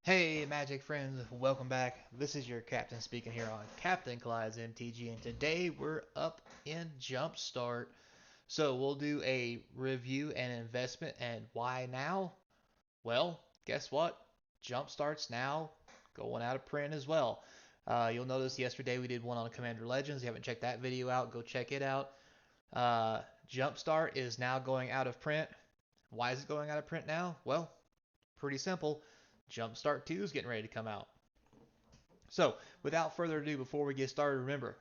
Hey, Magic friends, welcome back. This is your captain speaking here on Capnclyde's MTG, and today we're up in Jumpstart. So we'll do a review and investment, and why now? Well, guess what? Jumpstart's now going out of print as well. You'll notice yesterday we did one on Commander Legends. If you haven't checked that video out, go check it out. Uh, Jumpstart is now going out of print. Why is it going out of print now? Well, pretty simple. Jumpstart 2 is getting ready to come out. So, without further ado, before we get started, remember,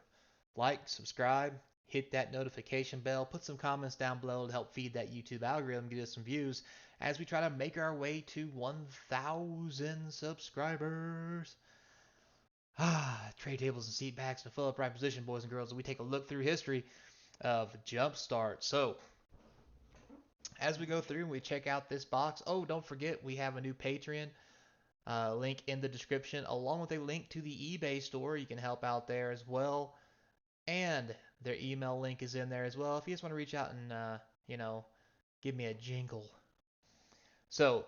like, subscribe, hit that notification bell, put some comments down below to help feed that YouTube algorithm, get us some views as we try to make our way to 1,000 subscribers. Trade tables and seat backs to fill up right position, boys and girls, as we take a look through history of Jumpstart. So, as we go through and we check out this box, oh, don't forget we have a new Patreon. Link in the description, along with a link to the eBay store. You can help out there as well. And their email link is in there as well if you just want to reach out and, give me a jingle. So,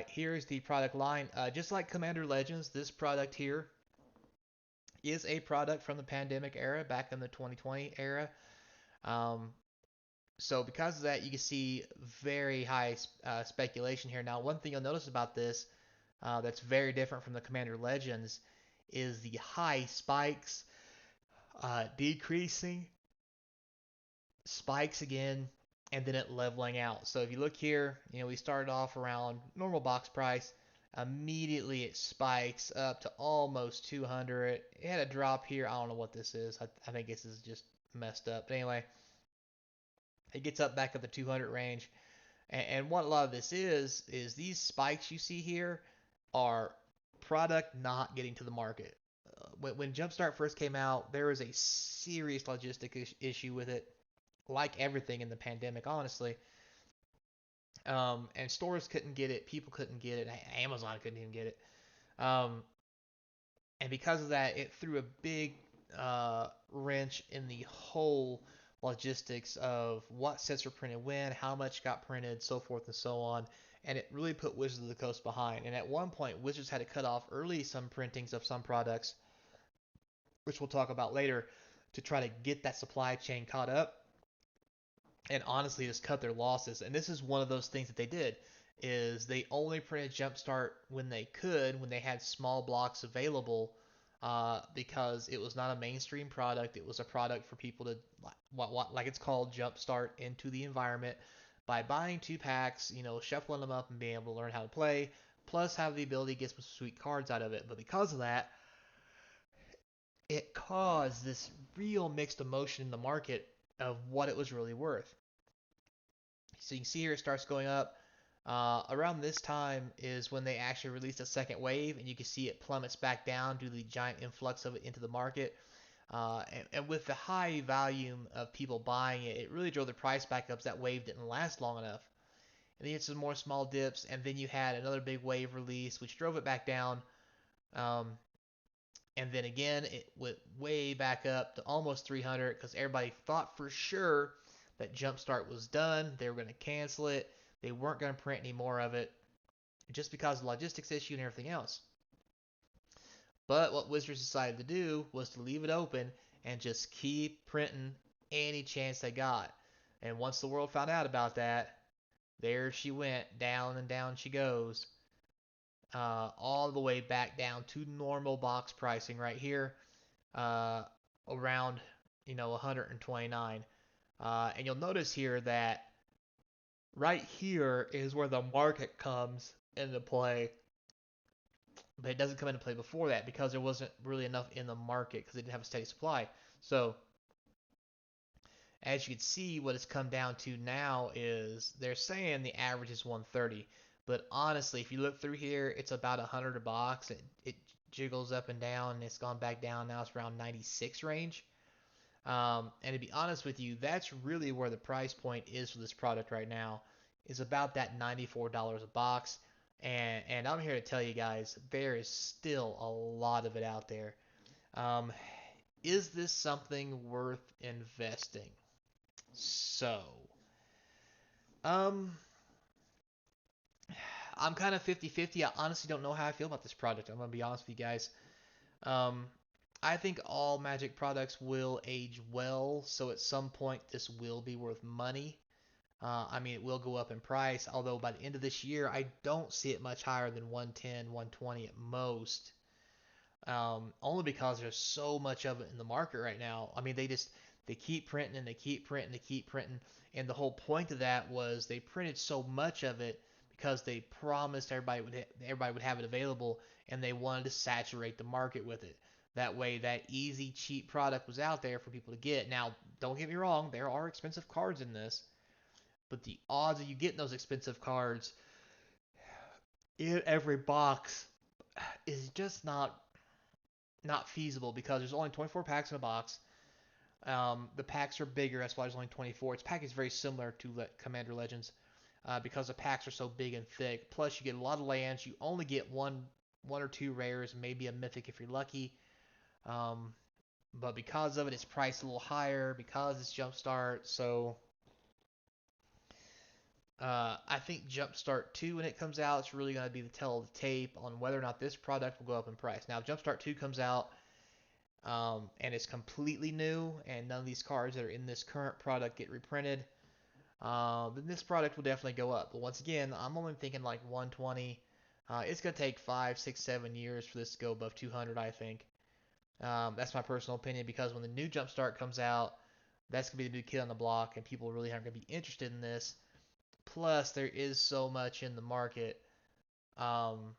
here is the product line. Just like Commander Legends, this product here is a product from the pandemic era, back in the 2020 era. Um, so because of that, you can see very high speculation here. Now, one thing you'll notice about this that's very different from the Commander Legends is the high spikes, decreasing spikes again, and then it leveling out. So if you look here, we started off around normal box price. Immediately it spikes up to almost 200. It had a drop here. I don't know what this is. I think this is just messed up. But anyway, it gets up back up the 200 range. And what a lot of this is these spikes you see here are product not getting to the market. When Jumpstart first came out, there was a serious logistic issue with it, like everything in the pandemic, honestly. And stores couldn't get it, people couldn't get it, Amazon couldn't even get it. Um, and because of that, it threw a big wrench in the whole logistics of what sets were printed when, how much got printed, so forth and so on. And it really put Wizards of the Coast behind. And at one point, Wizards had to cut off early some printings of some products, which we'll talk about later, to try to get that supply chain caught up and honestly just cut their losses. And this is one of those things that they did is they only printed Jumpstart when they could, when they had small blocks available, because it was not a mainstream product. It was a product for people to like it's called Jumpstart into the environment by buying 2 packs, shuffling them up and being able to learn how to play, plus have the ability to get some sweet cards out of it. But because of that, it caused this real mixed emotion in the market of what it was really worth. So you can see here it starts going up. Around this time is when they actually released a second wave, and you can see it plummets back down due to the giant influx of it into the market. And with the high volume of people buying it, it really drove the price back up. So that wave didn't last long enough. And then you had some more small dips, and then you had another big wave release, which drove it back down. Um, and then again, it went way back up to almost 300 because everybody thought for sure that Jumpstart was done. They were going to cancel it. They weren't going to print any more of it just because of the logistics issue and everything else. But what Wizards decided to do was to leave it open and just keep printing any chance they got. And once the world found out about that, there she went, down and down she goes, all the way back down to normal box pricing right here, uh, around 129. And you'll notice here that right here is where the market comes into play, but it doesn't come into play before that because there wasn't really enough in the market because they didn't have a steady supply. So as you can see, what it's come down to now is they're saying the average is 130, but honestly, if you look through here, it's about 100 a box. It jiggles up and down, and it's gone back down. Now it's around 96 range. And to be honest with you, that's really where the price point is for this product right now, is about that $94 a box. And I'm here to tell you guys, there is still a lot of it out there. Um, is this something worth investing? So, um, I'm kind of 50-50. I honestly don't know how I feel about this product. I'm gonna be honest with you guys. Um, I think all Magic products will age well, so at some point this will be worth money. I mean, it will go up in price, although by the end of this year, I don't see it much higher than 110, 120 at most. Only because there's so much of it in the market right now. I mean, they keep printing and they keep printing, they keep printing, and the whole point of that was they printed so much of it because they promised everybody would have it available, and they wanted to saturate the market with it. That way, that easy, cheap product was out there for people to get. Now, don't get me wrong, there are expensive cards in this, but the odds of you getting those expensive cards in every box is just not feasible because there's only 24 packs in a box. The packs are bigger, that's why there's only 24. Its pack is very similar to Commander Legends because the packs are so big and thick. Plus, you get a lot of lands. You only get one or two rares, maybe a mythic if you're lucky. Um, but because of it, it's priced a little higher because it's Jumpstart. So I think Jumpstart 2, when it comes out, it's really going to be the tell of the tape on whether or not this product will go up in price. Now, if Jumpstart 2 comes out and it's completely new, and none of these cards that are in this current product get reprinted, then this product will definitely go up. But once again, I'm only thinking like 120. It's going to take 5, 6, 7 years for this to go above 200, I think. That's my personal opinion because when the new Jumpstart comes out, that's going to be the new kid on the block, and people really aren't going to be interested in this. Plus, there is so much in the market um,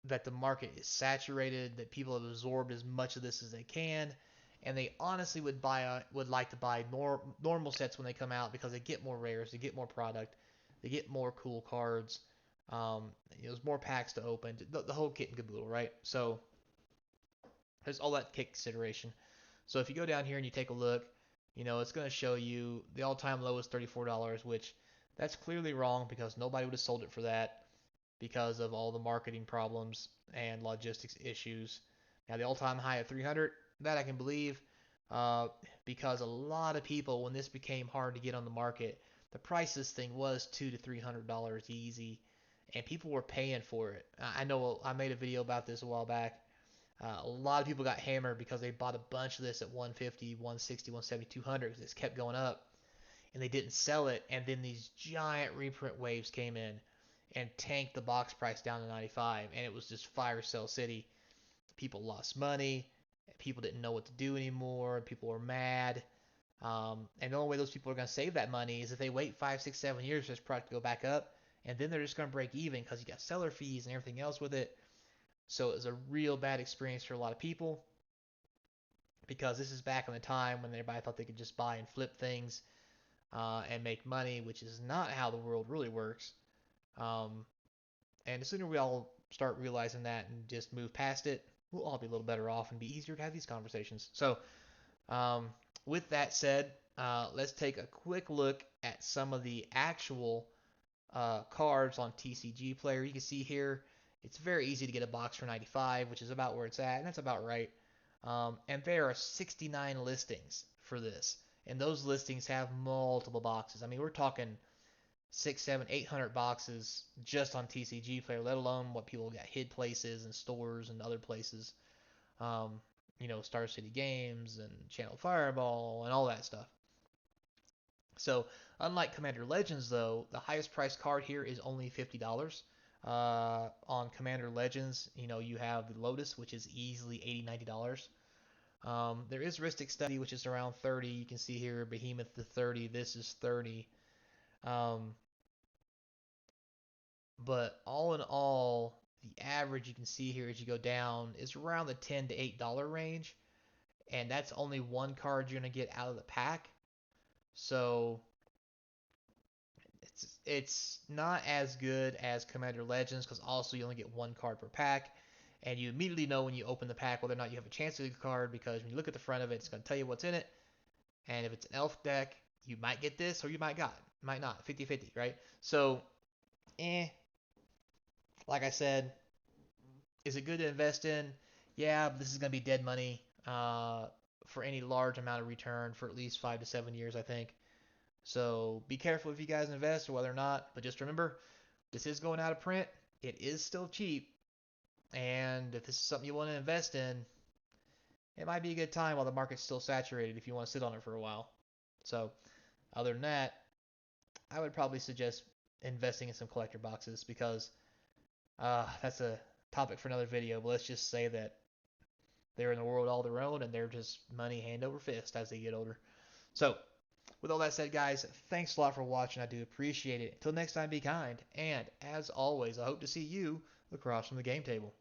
that the market is saturated, that people have absorbed as much of this as they can, and they honestly would like to buy normal sets when they come out because they get more rares, they get more product, they get more cool cards. There's more packs to open, the whole kit and caboodle, right? So there's all that kit consideration. So if you go down here and you take a look, it's going to show you the all-time low is $34, which that's clearly wrong because nobody would have sold it for that because of all the marketing problems and logistics issues. Now the all-time high at 300, that I can believe, uh, because a lot of people, when this became hard to get on the market, the price of this thing was $200 to $300 easy, and people were paying for it. I know I made a video about this a while back. A lot of people got hammered because they bought a bunch of this at 150, 160, 170, 200 because it's kept going up, and they didn't sell it. And then these giant reprint waves came in and tanked the box price down to 95, and it was just fire sale city. People lost money. People didn't know what to do anymore. People were mad. And the only way those people are going to save that money is if they wait 5, 6, 7 years for this product to go back up, and then they're just going to break even because you got seller fees and everything else with it. So it was a real bad experience for a lot of people because this is back in the time when everybody thought they could just buy and flip things and make money, which is not how the world really works. Um, and the sooner we all start realizing that and just move past it, we'll all be a little better off and be easier to have these conversations. So, um, with that said, let's take a quick look at some of the actual cards on TCG Player. You can see here it's very easy to get a box for 95, which is about where it's at, and that's about right. And there are 69 listings for this, and those listings have multiple boxes. I mean, we're talking 6, 7, 800 boxes just on TCG Player, let alone what people got hid places and stores and other places. Um, Star City Games and Channel Fireball and all that stuff. So, unlike Commander Legends, though, the highest priced card here is only $50. On Commander Legends, you have the Lotus, which is easily $80, $90. There is Ristic Study, which is around 30. You can see here Behemoth the 30. This is 30. Um, but all in all, the average you can see here as you go down is around the $10 to $8 range, and that's only one card you're gonna get out of the pack. So it's not as good as Commander Legends because also you only get one card per pack, and you immediately know when you open the pack whether or not you have a chance to get a card because when you look at the front of it, it's going to tell you what's in it. And if it's an elf deck, you might get this or you might not, 50-50, right? So, like I said, is it good to invest in? Yeah, but this is going to be dead money for any large amount of return for at least 5 to 7 years, I think. So be careful if you guys invest or whether or not. But just remember, This is going out of print. It is still cheap. And if this is something you want to invest in, it might be a good time while the market's still saturated if you want to sit on it for a while. So, other than that, I would probably suggest investing in some collector boxes because that's a topic for another video. But let's just say that they're in a world all their own and they're just money hand over fist as they get older. So, with all that said, guys, thanks a lot for watching. I do appreciate it. Until next time, be kind. And as always, I hope to see you across from the game table.